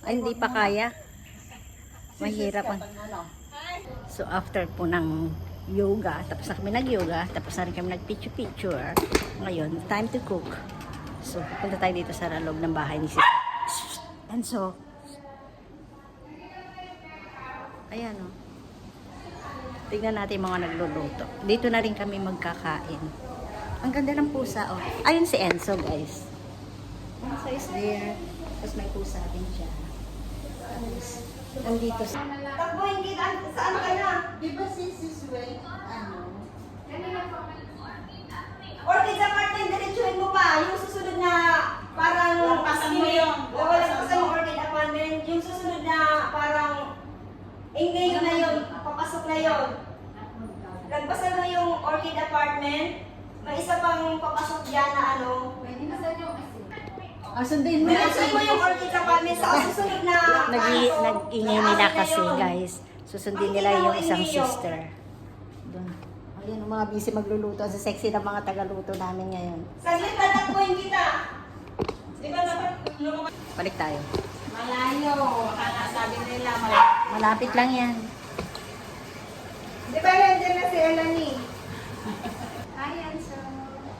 Ay, hindi pa kaya. Mahirap ang. So, after po ng yoga, tapos na kami nag-yoga, tapos na rin kami nag-picture-picture. Ngayon, time to cook. So, pupunta tayo dito sa loob ng bahay ni Sister. And so, ayan o. Tignan natin yung mga nagluluto. Dito na rin kami magkakain. Ang ganda ng pusa, oh. Ayun si Enzo, guys. Enzo is there. Tapos may pusa din siya. Tapos, nandito sa... Takbuhin kita, saan ka na? Di ba sis way, ano? Orchid apartment, diretsuhin mo pa. Yung susunod na parang... Lampasan mo yun. Oo, lampasan mo orchid apartment. Yung susunod na parang... Ngayon na yun, papasok na yun. Lagpasan mo yung orchid apartment. May isa pang papasok dyan na ano. Sundin mo. Diretsuhin mo yung orchid apartment sa susunod na... Nag-ingay nila kasi, guys. Susundin nila yung isang sister. Doon. Ayan, yung mga busy magluluto. Sa sexy na mga tagaluto namin ngayon. Saglit na takbuhin kita. Di ba dapat lumabas? Balik tayo. Malayo. Sabi nila malayo. Malapit lang yan. Di ba nandiyan na si Elanie? Hi, Enzo.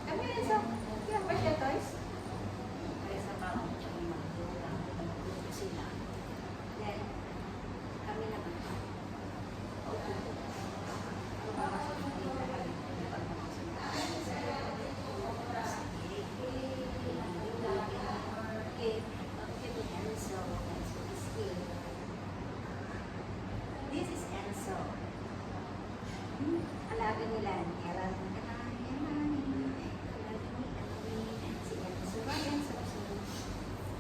Kami, Enzo. Yan ba siya, toys? This is Enzo. Alaga nila.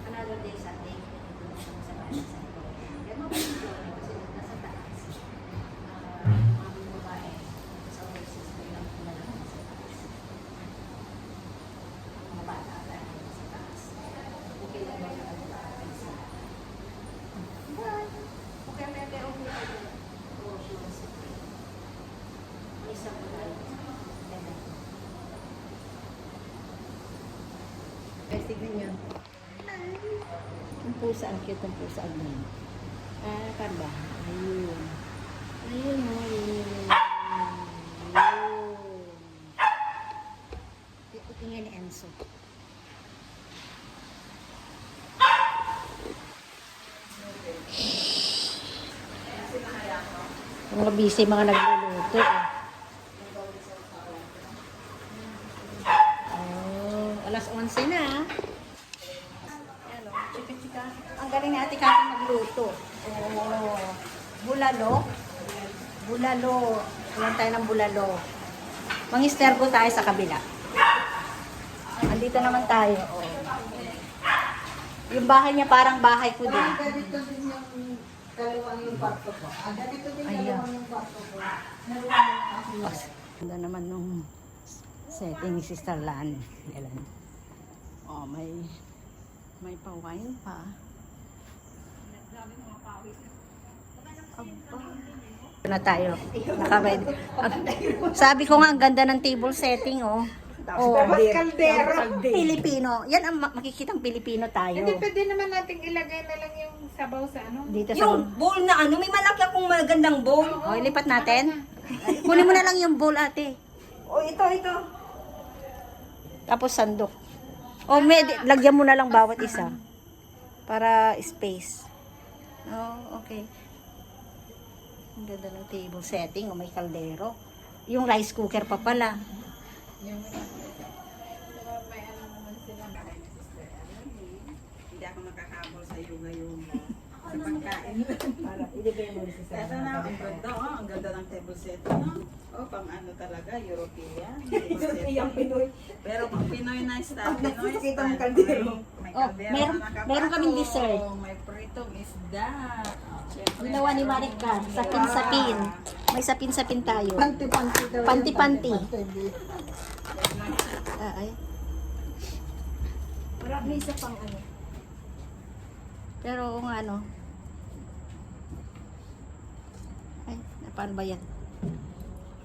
Another day Sunday, pinitulong siya sa bahay sa ito. Kaya mabalik ko kasi nasa taas. Mga babae sa overseas ko lang pinalaman sa taas. Mga bata tayo sa taas. Okay lang ba sa taas? Okay, okay. Oh, she was okay. May isang babae. Guys, tignan nyo. Ang pusa, ang cute ng pusa. Kanda. Ayun. Ayun, ayun. Tingnan ni Enzo. Mga busy, mga nagluluto. Oh, alas 11 na. Chika-chika. Ang galing ni Ate Kati magluto. Oh, bulalo. Bulalo. Ilan tayo ng bulalo. Mangisterbo tayo sa kabila. Andito naman tayo. Oh. Yung bahay niya parang bahay ko din. Ganito din yung kalawang yung kwarto ko. Ganito din Ayan. yung kwarto ko. Ganda naman nung setting ni Sister Lan. Ayan. Oh, may pa-wine pa. Ito na tayo. Nakabay. Sabi ko nga, ang ganda ng table setting, oh. Oh, Kaldero. Pilipino. Yan ang makikitang Pilipino tayo. Hindi, pwede naman nating ilagay na lang yung sabaw sa ano. Dito sa... Yung bowl na ano, may malaki akong magandang bowl. Oh, ilipat natin. Kunin mo na lang yung bowl, ate. O, ito. Tapos sandok. O, lagyan mo na lang bawat isa. Para space. Oh, okay. Ang ganda ng table setting. O, may kaldero. Yung rice cooker pa pala. Yung may ano naman sila. Hindi ako makakabol sa yung sa pagkain. Para ilagay mo sa Ito na, ang ganda, oh, ang ganda ng table set, no? Oh, pang ano talaga, European. Yung Pinoy. Pero pang Pinoy na style, Pinoy nakikita style. ng kaldero. May Oh, kaldero meron- na nakapato. meron kaming dessert. May pritong isda. Siyempre, Ginawa ni Marika. Sapin-sapin. May sapin-sapin tayo. Panti-panti daw. Panti-panti. Ay. Marami isa pang ano. Pero kung ano. Ay, paano ba yan?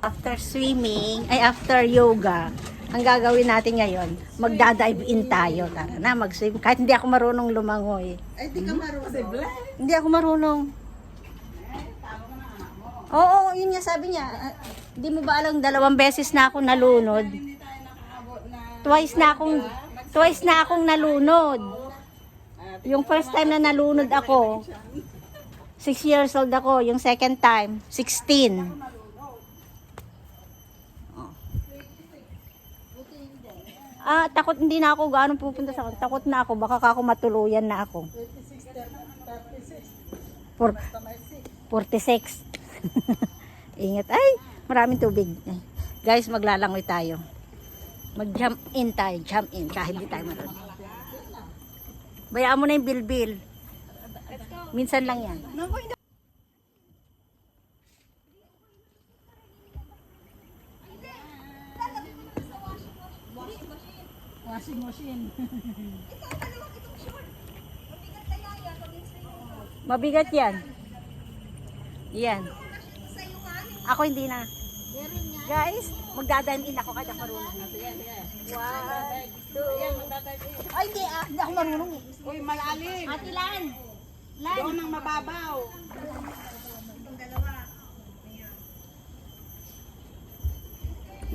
After swimming, ay after yoga, Ang gagawin natin ngayon, magda-dive in tayo. Tara na, mag-swim. Kahit hindi ako marunong lumangoy. Ay, di ka marunong. Hindi ako marunong. Oo, yun nga sabi niya. Hindi mo ba alam, 2 beses na ako nalunod. Hindi tayo nakaabot na. Twice na akong nalunod. Yung first time na nalunod ako, 6 years old ako. Yung second time, 16. Takot hindi na ako gaano pupunta sa takot na ako baka ako matuluyan na ako. 46. Ingat. Ay, maraming tubig. Guys, maglalangoy tayo. Mag-jump in tayo, jump in kahit hindi tayo marunong. Bayaan mo na yung bilbil. Minsan lang yan. Washing machine. Mabigat yan. Yan. Ako hindi na. Guys, magdadime in ako kada marunong. 1, 2. Ay, hindi ako marunong eh. Uy, malalim. Ate Lan. Doon ang mababaw.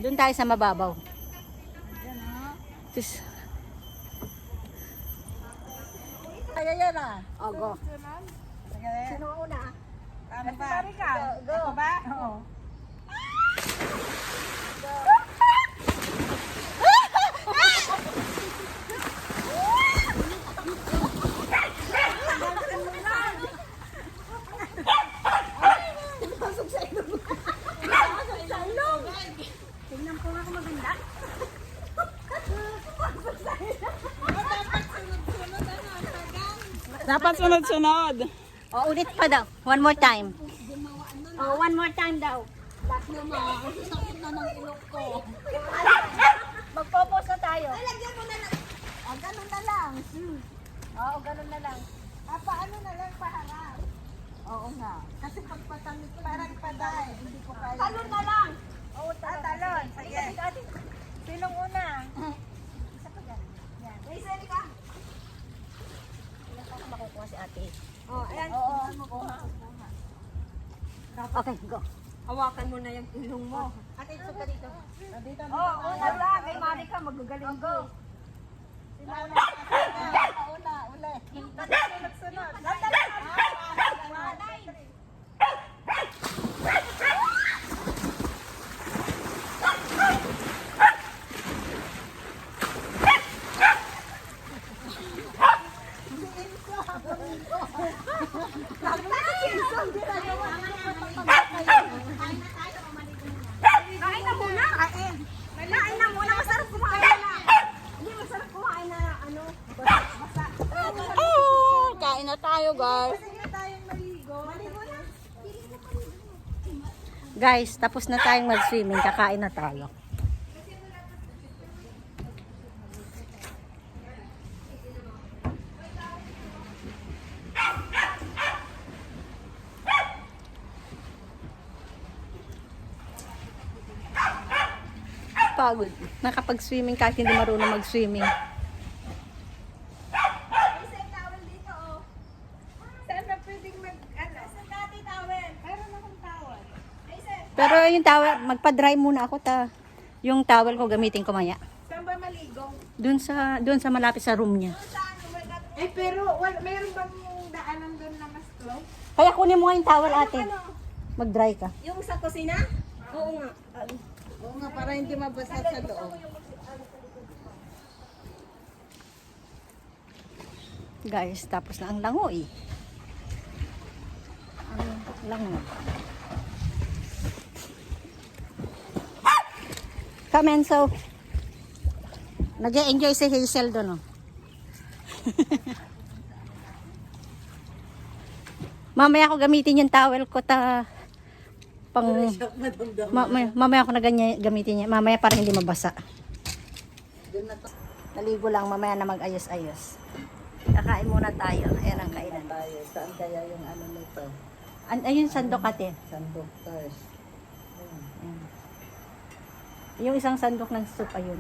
Doon tayo sa mababaw. Tis. Ayan na. Oh, go. Sige. Sino ang una? Ano ba? Go. Ako ba? Oo. Tingnan ko nga kung maganda. Dapat sunod-sunod. Oh, ulit pa daw. One more time. Oh, one more time daw. Sakit na ng ilok ko. Magpopos na tayo. Lagyan mo na lang. Oh, ganun na lang. Oo, ganun na lang. Paano na lang paharap? Oo nga. Kasi pagpatangit parang paday. Hindi ko kaya. Talon na lang. Oo, talon. Sige. Sinong una? Isa pa dyan. Yan. May sali ka. Ilan pa ako makukuha si ate? Oh, ayan. Oo. Okay, go. Hawakan mo na yung ilong mo. Ate, ito ka dito. Dito na. Oh, una lang. Kay Marika, magagaling ko. Una, ulit. Sunod-sunod. Kain na muna. Kain na muna. Masarap kumain na. Hindi, masarap kumain na ano. Basa. Kain na tayo, guys. Sige tayong maligo. Maligo na. Guys, tapos na tayong mag-swimming. Kakain na tayo. Pagod. Nakapag-swimming kahit hindi marunong mag-swimming. May same towel dito, oh. Saan na pwedeng Sa dati towel. Meron akong tawad. May same. Pero yung towel, magpa-dry muna ako ta. Yung towel ko gamitin ko maya. Saan ba maligo? Doon sa malapit sa room niya. Saan? Umagat. Eh pero, meron bang daanan doon na mas close? Kaya kunin mo nga yung towel, ate. Mag-dry ka. Yung sa kusina? Oo nga. Oo nga, para hindi mabasa sa loob. Guys, tapos na ang langoy. Ang langoy. Come and so. Nag-enjoy si Hazel doon, oh. Mamaya ako gamitin yung towel ko pang mamaya ako na ganyan gamitin niya. Mamaya para hindi mabasa. Naligo lang mamaya na mag-ayos-ayos. Kakain muna tayo. Ayan ang kainan. Tayo, saan kaya yung ano nito? Ayun, sandok ate. Sandok first. Yung isang sandok ng soup, ayun.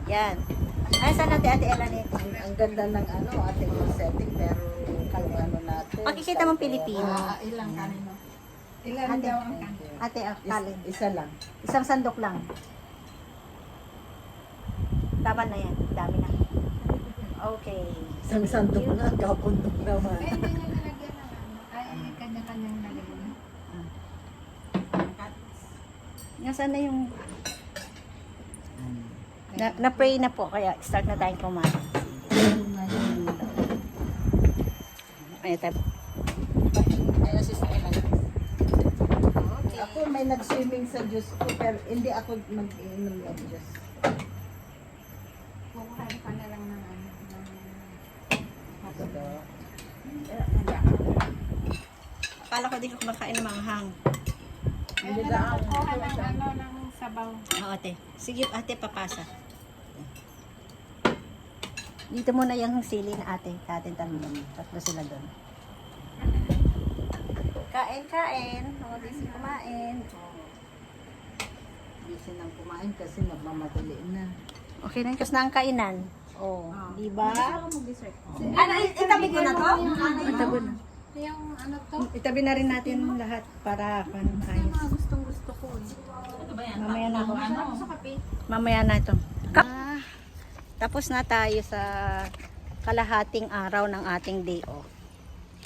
Ayan. Ay, saan natin ate Ellen ito? Ang ganda ng ano, ating setting, pero kung ano natin. Makikita mong Pilipino. Ilang kanino? Ilan Ate, daw ang kan? ate, kalin. Isa lang. Isang sandok lang. Tama na yan. Dami na. Okay. Isang sandok na, kapundok naman. Pwede nyo nalagyan ng ano, ay kanya-kanyang lagyan. Nasaan na yung... Na-pray na po, kaya start na tayong kumain. Ayan tayo. Ayun, sister Ellen. Ako may nag-swimming sa Diyos ko, pero hindi ako mag-iinom ng Diyos. Kukuhain ka na lang ng ano. Akala ko di ko kumakain ng manghang. Kaya na lang kukuha ng ano, ng sabaw. Oo, ate. Sige, ate, papasa. Dito muna yung sili na ate. Atin tanong. Tatlo sila doon. Kain. O, di si kumain. Busy nang kumain kasi nagmamadali na. Okay na, kasi na ang kainan. Oh, di ba? Ano, itabi ko na to? Itabi na. Yung ano to? Itabi na rin natin lahat para ayos. Mga gustong-gusto ko eh. Mamaya na. Ano sa kape? Mamaya na ito. Tapos na tayo sa kalahating araw ng ating day off.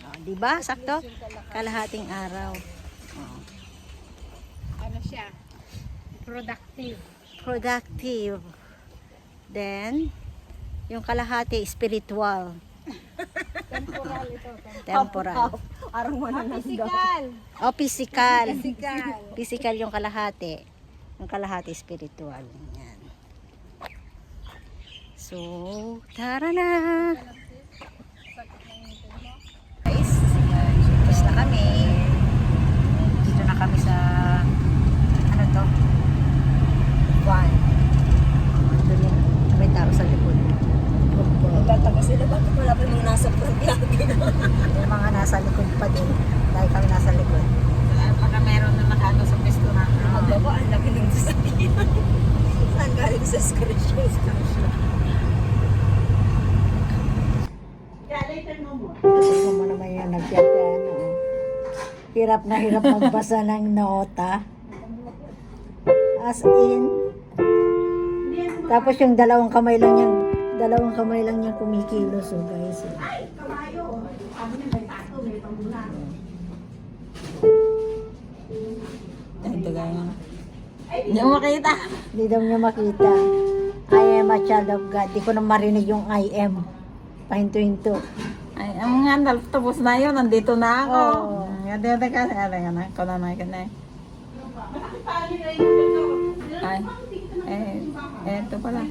Oh, di ba? Sakto? Kalahating araw. Oh. Ano siya? Productive. Productive. Then, yung kalahati, spiritual. Temporal ito. Temporal. Arang mo na Physical. O, physical. Physical. Physical yung kalahati. Yung kalahati, spiritual. Yan. So, tara na! Guys, tapos na kami. Dito na kami sa, ano to? Van. Doon yung may tao sa likod. Nagtataka sila, bakit wala pa yung nasa front lagi? Yung mga nasa likod pa din. Dahil kami nasa likod. Baka meron na nakano sa pesto na. Magbaba, ang laki ng sasakyan. Saan galing sa excursion? Tignan mo naman yung nagpiano. Hirap na hirap magbasa ng nota. As in. Tapos yung dalawang kamay lang niyang kumikilos. So guys. Ito gaya. Hindi mo makita. Hindi daw niya makita. I am a child of God. Di ko na marinig yung I am. Pahinto-hinto. Ay, ang nga, tapos na yun. Nandito na ako. Oo. Dito ka. Ay, ko na na ka na. Ay, eto pala.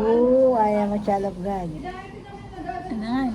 Oh, I am a child of God. Ano nga.